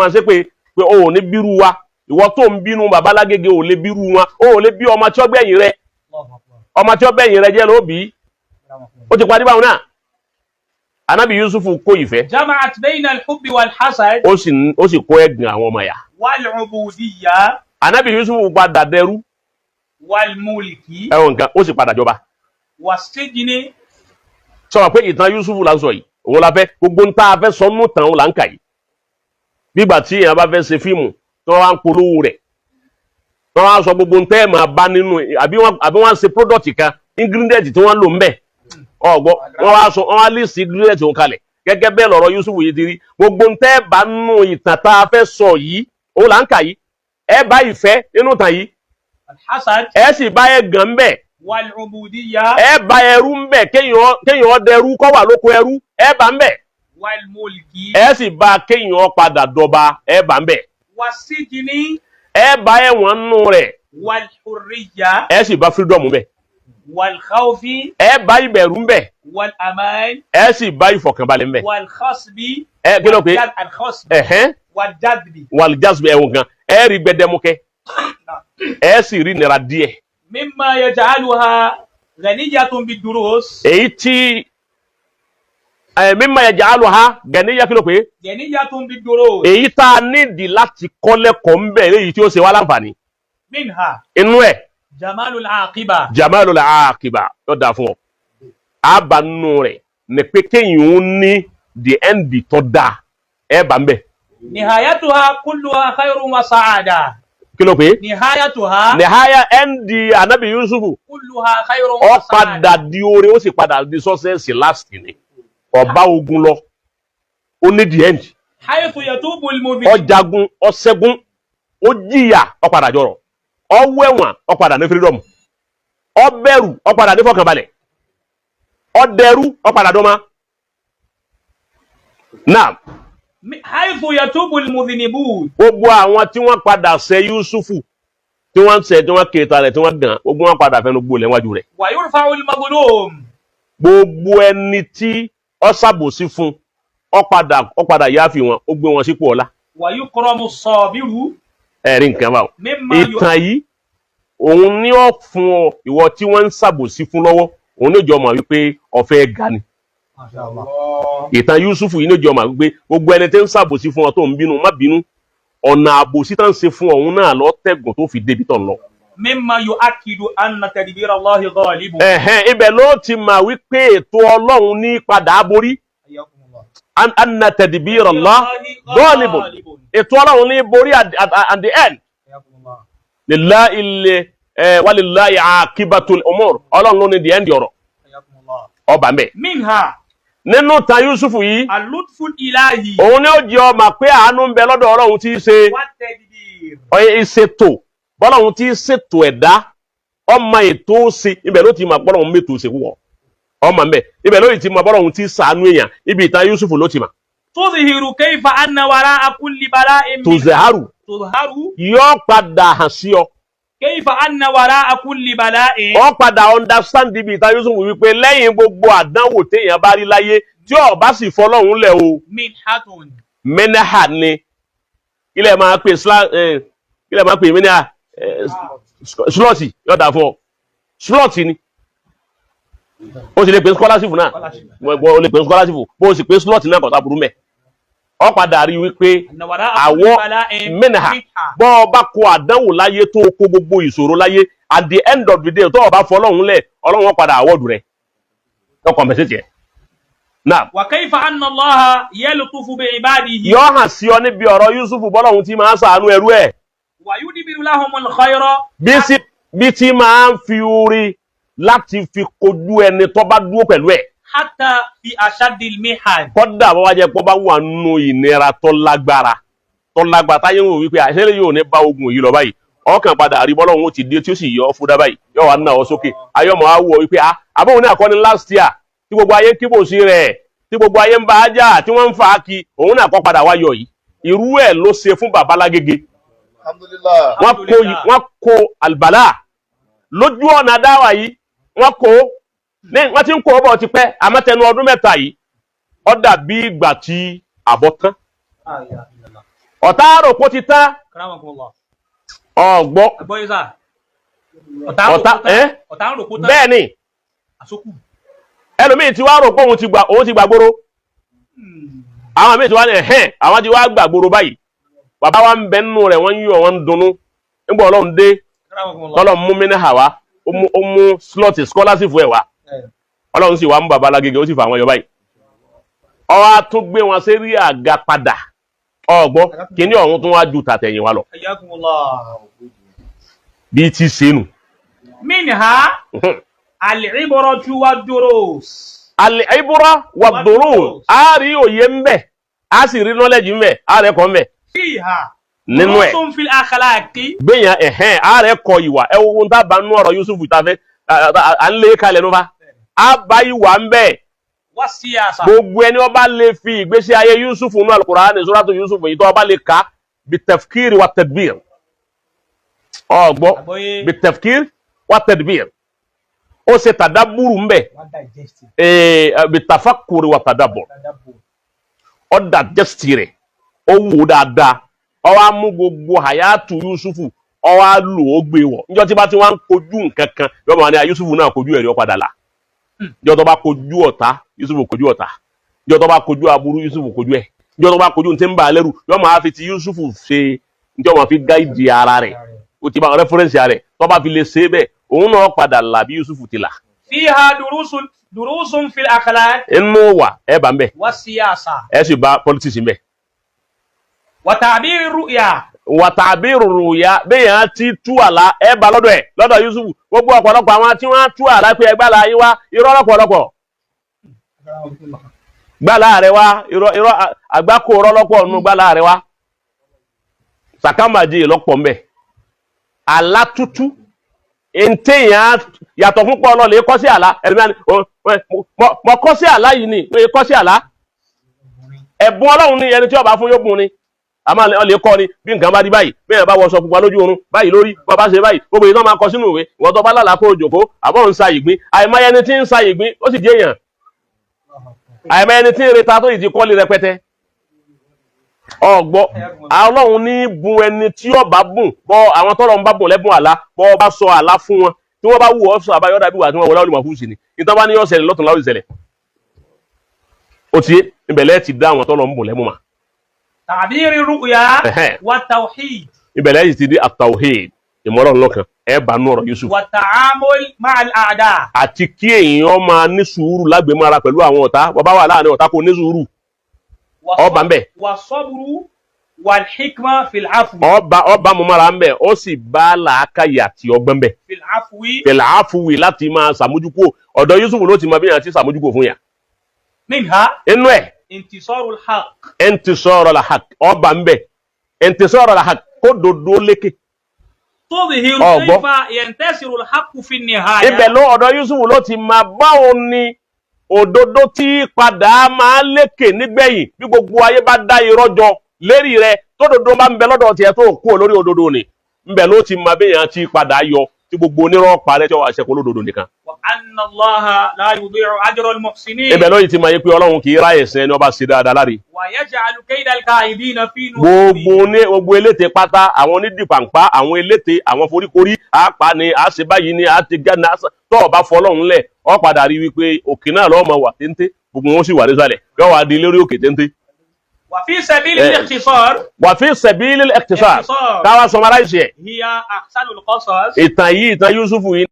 máa ṣe pé o ò ní bírú wa ìwọ tó ń bínú bàbá lágége ò lè bírú wọn o ò lè bí ọmọ tí ó gbẹ̀yìn rẹ ọmọ tí ó bẹ̀yìn rẹ jẹ́ ló bí ó ti parí báwọn náà Ànábì Yusufu kó ìfẹ́ jama'at bayna al-hubbi wal-hasad ó sì kó ẹ̀gàn àwọn ọmọ ya wal-ubudiyya Ànábì Yusufu padà dẹrú wal-mulki ẹ̀wọ̀n nǹkan ó sì padà jọba was-sijni. sọ pé ìtàn Yusufu là ń sọ yìí òun la fẹ́ gbogbo ń tá a fẹ́ sọ nù tàn òun là ń kà yìí nígbà tí èèyàn bá fẹ́ ṣe fíìmù tí wọ́n wá ń polówó rẹ̀ tí wọ́n wá sọ gbogbo ń tẹ́ ẹ̀ máa bá nínú àbí wọ́n ṣe product kan ingredient tí wọ́n lò ń bẹ̀ ọgbọ wọ́n wá list ingredient òun kalẹ̀ gẹ́gẹ́ bẹ́ẹ̀ lọ́rọ̀ Yusufu yìí ti rí gbogbo ń tẹ́ ẹ̀ bá nínú ìtàn tá a fẹ́ sọ yìí òun là ń kà yìí ẹ bá ìfẹ́ nínú tàn yìí ẹ sì bá ẹ gàn ń bẹ̀ wal-ubudiyya ẹ bá ẹrú ń bẹ̀ kéèyàn dẹrú kó wà lóko ẹrú ẹ bá ń bẹ̀ wal-mulki ẹ sì bá kéèyàn padà dọba ẹ bá ń bẹ̀ was-sijni ẹ bá ẹ̀wọ̀n nù rẹ̀ wal-hurriyya ẹ sì bá freedom ń bẹ̀ wal-khawfi ẹ bá ìbẹ̀rù ń bẹ̀ wal-aman ẹ sì bá ìfọ̀kànbalẹ̀ ń bẹ̀ wal-khasbi ẹ kí ló pé al-khasbi wal-jadbi wàlìjásùbẹ ẹ̀wọ̀n kan ẹ rí gbẹdẹmukẹ ẹ sì rí nira díẹ̀ mimma yaj'aluha ghaniyatun bid-durus èyí tí mímọ ẹ̀jẹ̀ àlùhà gẹ̀níyà kí ló pé ghaniyatun bid-durus èyí tá a nídìí láti kọ́ lẹ́kọ̀ọ́ ń bẹ̀ èyí tí ó ṣe wá láǹfààní minha inú ẹ̀ jamalul aqiba jamalul aqiba yóò dáa fún ọ àbánú rẹ̀ ní pé kéyìn ó ní the end tó dáa ẹ bá ń bẹ̀ nihayatuha kulluha khayrun wa sa'ada kí ló pé nihayatuha nìháyà ẹ̀ndì Ànábì Yusufu kulluha khayrun ó wa sa'ada padà di oore ó sì padà di sọ́sẹ́sì last ni ọba ogun lọ ó ní the end haythu yatubu al-mudhib ọjagun ọṣẹ́gun ó jìyà ó padà jọrọ̀ ọwẹ́wọ̀n ó padà ní freedom ọbẹ̀rù ó padà ní fọkànbalẹ̀ ọdẹrú ó padà dọ́mà náà haythu yatubu al-mudhnibun gbogbo àwọn tí wọ́n padà ṣẹ̀ Yusufu tí wọ́n ṣẹ̀ tí wọ́n kéta rẹ̀ tí wọ́n gàn gbogbo wọn padà fẹnu gbó lẹ́wájú rẹ̀ wa yurfa'u al-mazlum gbogbo ẹni tí ó ṣàbòsí fún ó padà yááfì wọn ó gbé wọn sípò ọlá wa yukramu as-sabiru ẹ̀rí nǹkan báwo mimma ìtàn yìí òun ní ó fún ọ ìwọ tí wọ́n ń ṣàbòsí fún lọ́wọ́ òun ní ìjọ mọ̀ wípé ọ̀fẹ́ ga ni ìtàn Yusufu yìí ní ìjọ mọ̀ wípé gbogbo ẹni tí ń ṣàbòsí fún ọ tó ń bínú má bínú ọ̀nà àbòsí tá ń ṣe fún ọ̀hún náà lọ tẹ̀gùn tó fi débi tọ̀ lọ. mimma yu'akkidu anna tadbira Allahi ghalibun ibẹ̀ ló ti mà wípé ètò Ọlọ́run ní padà borí anna tadbira Allahi ghalibun ètò Ọlọ́run ní borí at the end walillahi aqibatul umur Ọlọ́run ló ní the end ọ̀rọ̀ ọba mbẹ. minha nínú ta Yusufu yìí al-lutful ilahi òun ni ó jẹ́ ọmọ pé àánú ń bẹ lọ́dọ̀ Ọlọ́run tí í ṣe wa tadbir ìṣètò bọ́lọ́run tí í ṣètò ẹ̀dá ọmọ ètò ṣe ibẹ̀ ló ti mọ̀ bọ́lọ́run mẹ́tò ṣe wọ̀ ọmọ mbẹ ibẹ̀ ló ti mọ̀ bọ́lọ́run tí í ṣàánú èèyàn ibi ìta Yusufu ló ti mọ̀. tudhiru kayfa anna wara'a kulli bala'in tuzharu yóò padà hàn sí ọ kayfa anna wara'a kulli bala'in ọ padà understand ibi ìta Yusufu wípé lẹ́yìn gbogbo àdánwò téèyàn bá rí láyé tí ó bá sì fọlọ́run lẹ̀ o minhatun mẹ́nẹ́hà ni ilẹ̀ máa pè mẹ́nẹ́hà slọ́ọ̀tì yọ̀dà fún ọ slọ́ọ̀tì ni ó sì lè pè scholarship náà ó lè pè scholarship bó o sì pè slọ́ọ̀tì náà kọ̀tà burú mẹ́ ọ padà rí wípé àwọ̀ mẹ́nẹ́hà bọ́ ọ bá kó àdánwò láyé tó kó gbogbo ìṣòro láyé at the end of the day tó o bá fọlọ́run lẹ̀ Ọlọ́run padà àwọ̀dù rẹ̀ lọ́ compensate yẹ. wa kayfa anna Allaha yaltufu bi ibadihi yóò hàn sí ọ níbi ọ̀rọ̀ Yusufu bọ́lọ́hun tí máa ń ṣàánú ẹrú ẹ̀ wa yudbiru lahumul khayra bí tí máa ń fi orí láti fi kojú ẹni tó bá dúró pẹ̀lú ẹ̀ hatta fi ashaddil mihan kọ́dà bọ́ wá jẹ́ pọ́ bá wà nínú ìnira tó lágbára táyé wò wípé àṣẹ́lẹ̀ yóò ní bá ogun yìí lọ báyìí ọkàn padà rí bọ́lọ́hun ó ti dé tí ó sì yọ ọ́ fúdá báyìí yóò wá náà ọ sókè ayọ́mọ̀ á wò wípé àbọ̀wọ̀n ní àkọ́ni last year tí gbogbo ayé kíbò sí rẹ̀ tí gbogbo ayé ń bá ajá tí wọ́n ń fa aki òun náà kọ́ padà wáyọ̀ yìí irú ẹ̀ ló ṣe fún bàbá lágége wọ́n kó àlùbálà lójú ọ̀nà dáwà yìí wọ́n ti ń kó ọbọ̀ ti pẹ́ àmọ́tẹnu ọdún mẹ́ta yìí ó dàbí ìgbà tí àbọ̀ tán ọ̀tá rò kó ti tán Karamakumullah. ọ̀gbọ́ Ẹ̀gbọ́n yìí sà. Ọ̀tá ń rò kó tán. bẹ́ẹ̀ ni Àsókù. ẹlòmíì ti wá rò pé òun ti gbàgbóró àwọn míì ti wá ní àwọn ti wá gbàgbóró báyìí bàbá wa ń bẹ nínú rẹ̀ wọ́n ń yọ̀ wọ́n ń dunnú nígbà Ọlọ́run dé Karamakumullah. tọ́lọ̀ mú mi ní hàwá ó mú slot scholarship ẹ̀ wá Ọlọ́run sì wá mú bàbá alágége ó sì fà wọ́n yọ báyìí ó wá tún gbé wọn sérí àga padà ọgbọ́ kíní ọ̀hún tún wá ju tàtẹ̀yìn wa lọ Hayyakumullah. bí ti ṣe nù. Minha al-ibratu wad-durus. al-ibra wad-durus a rí òye ń bẹ a sì rí knowledge ń bẹ a rẹ̀ kọ́ ń bẹ Fiha nínú ẹ̀ durusun fil akhlaqi gbẹ̀yàn a rẹ̀ kọ ìwà ẹ wo tá a bá nú ọ̀rọ̀ Yusuf tá a fẹ́ à ń lé kalẹ̀ ló fa a bá ìwà ń bẹ was-siyasa. gbogbo ẹni ọba lè fi ìgbésí ayé Yusuf nú al-Qur'an ní suratu Yusuf yìí tó ọba lè ka bitafkir wa tadbir ọgbọ́ Àgbọ́yé. bitafkir wa tadbir ó ṣe tàdábùrù ń bẹ bitafakkur wa tadabbur ó digest rẹ̀ ó wò dáadáa ó wá mú gbogbo hayatu Yusufu ó wá lò ó gbé wọ̀ níjọ́ tí bá ti wá ń kojú nǹkan kan yóò máa ní Yusufu náà kojú ẹ̀rí ó padà là níjọ́ tó bá kojú ọ̀tá Yusufu kojú ọ̀tá níjọ́ tó bá kojú aburú Yusufu kojú ẹ̀ níjọ́ tó bá kojú ní ń bà á lẹ́rù yóò máa fi ti Yusufu ṣe níjọ́ máa fi gáìdì ara rẹ̀ ó ti bá rẹ́fúrẹ́nsì rẹ̀ tó bá fi lè ṣe bẹ́ẹ̀ òun náà padà là bí Yusufu ti là. Fiha durusun fil akhlaq inú wà ẹ bá ń bẹ was-siyasa. ẹ sì bá politics ń bẹ. Wa ta'bir ru'ya. wàtàbí rùrùyà béèyàn ti tú àlá ẹ bá lọ́dọ̀ Yusufu gbogbo ọ̀pọ̀lọpọ̀ àwọn tí wọ́n tú àlá pé ẹgbẹ́ àlá yín wá irọ́ lọ́pọ̀lọpọ̀ gbàlá rẹ wá irọ́ àgbákò rọ́lọ́pọ̀ nínú gbàlá rẹ wá sàkámàjì lọ́pọ̀ ń bẹ àlá tútú èntèyàn yàtọ̀ fún pọ̀ lọ́lẹ̀ kọ́ sí àlá ẹ̀rìmí mọ̀ kọ́ sí àlá yìí ni wọ́n kọ́ sí àlá ẹ̀bùn Ọlọ́run ní ẹni tí ó bá fún yóò bùn ni àmọ́ lè kọ́ ni bí nǹkan bá di báyìí bẹ́ẹ̀ bá wọṣọ pupa lójú oorun báyìí lórí bọ́ bá ṣe báyìí gbogbo ìtàn máa kọ sínú ìwé ìwọ́n tó bá lálàá kó o jòkó àbọ̀ ń sa ìgbín àìmọye ẹni tí ń sa ìgbín ó sì jẹ́ èèyàn àìmọye ẹni tí ń reta tó ìdí kọ́lé rẹpẹtẹ ọgbọ́ Ọlọ́run ní bùn ẹni tí ó bá bùn bọ́ àwọn tọ́lọ̀ ń bá bùn lẹ́bùn àlá bọ́ bá sọ àlá fún wọn tí wọ́n bá wù ọ́ sọ àbáyọ́dà bí wà tí wọ́n wọlé olùmọ̀ fún sí ni ìtàn bá ní yọ̀ ṣẹlẹ̀ lọ́tún láwùjọ ṣẹlẹ̀ ó ti ìbẹ̀lẹ̀ ti dá àwọn tọ́lọ̀ ń bùn lẹ́bùn mà. Ta'bir ru'ya wa tawhid. ìbẹ̀lẹ̀ yìí ti di at-tawhid ìmọ̀ràn lọ́kàn ẹ bá nú ọ̀rọ̀ Yusuf. Wa ta'amul ma'al a'da. àti kí èèyàn máa ní sùúrù lágbèmọ́ra pẹ̀lú àwọn ọ̀tá bàbá wà láàrin ọ̀tá kò ní sùúrù ọba ń bẹ̀. Wa sabru wal hikma fil afwi. ọba mo mara ń bẹ̀ ó sì bá làákàyè àti ọgbọ́n bẹ̀. Fil afwi. fil afwi láti máa sàmójúkò ọ̀dọ̀ Yusuf ló ti máa bí yàn ti sàmójúkò fún yà. Minha inú ẹ̀ intisarul haqq. intisarul haqq ọba ń bẹ̀ intisarul haqq kó dodo lékè. Tudhiru Ọgbọ́. kayfa yantasirul haqqu fin nihaya. ibẹ̀ ló ọ̀dọ̀ Yusuf ló ti máa báwo ni òdodo tí padà máa lékè nígbẹ̀yìn bí gbogbo ayé bá dá irọ́ jọ lérí rẹ̀ tó dodo bá ń bẹ lọ́dọ̀ tiẹ̀ tó kú lórí òdodo ni ńbẹ̀ ló ti máa béèyàn ti padà yọ tí gbogbo onírọ́ parẹ́ tí wọ́n wá ṣẹ́kù lódodo nìkan. Wa anna Allaha la yudhi'u ajra al-muhsinin. ibẹ̀ ló yìí ti máa yẹ pé Ọlọ́run kì í ráyè sẹ́ ẹni ọba ṣe dáadáa láre. Wa yaj'alu kayda al-ka'idina fi nurihim. gbogbo eléte pátá àwọn onídìpàǹpá àwọn eléte àwọn foríkorí àpá ni a ṣe báyìí ni a ti gánà tó ọba fọlọ́run lẹ̀ ọ padà rí wípé òkè náà lọ́ọ́ máa wà téńté gbogbo wọn sì wà nísàlẹ̀ yóò wá di lórí òkè téńté. Wa fi sabili al-ikhtisar. wà fi sabilil ikhtisar káwá sọmaráìsì ẹ̀ Hiya ahsanul qasas. ìtàn yìí ìtàn Yusufu yìí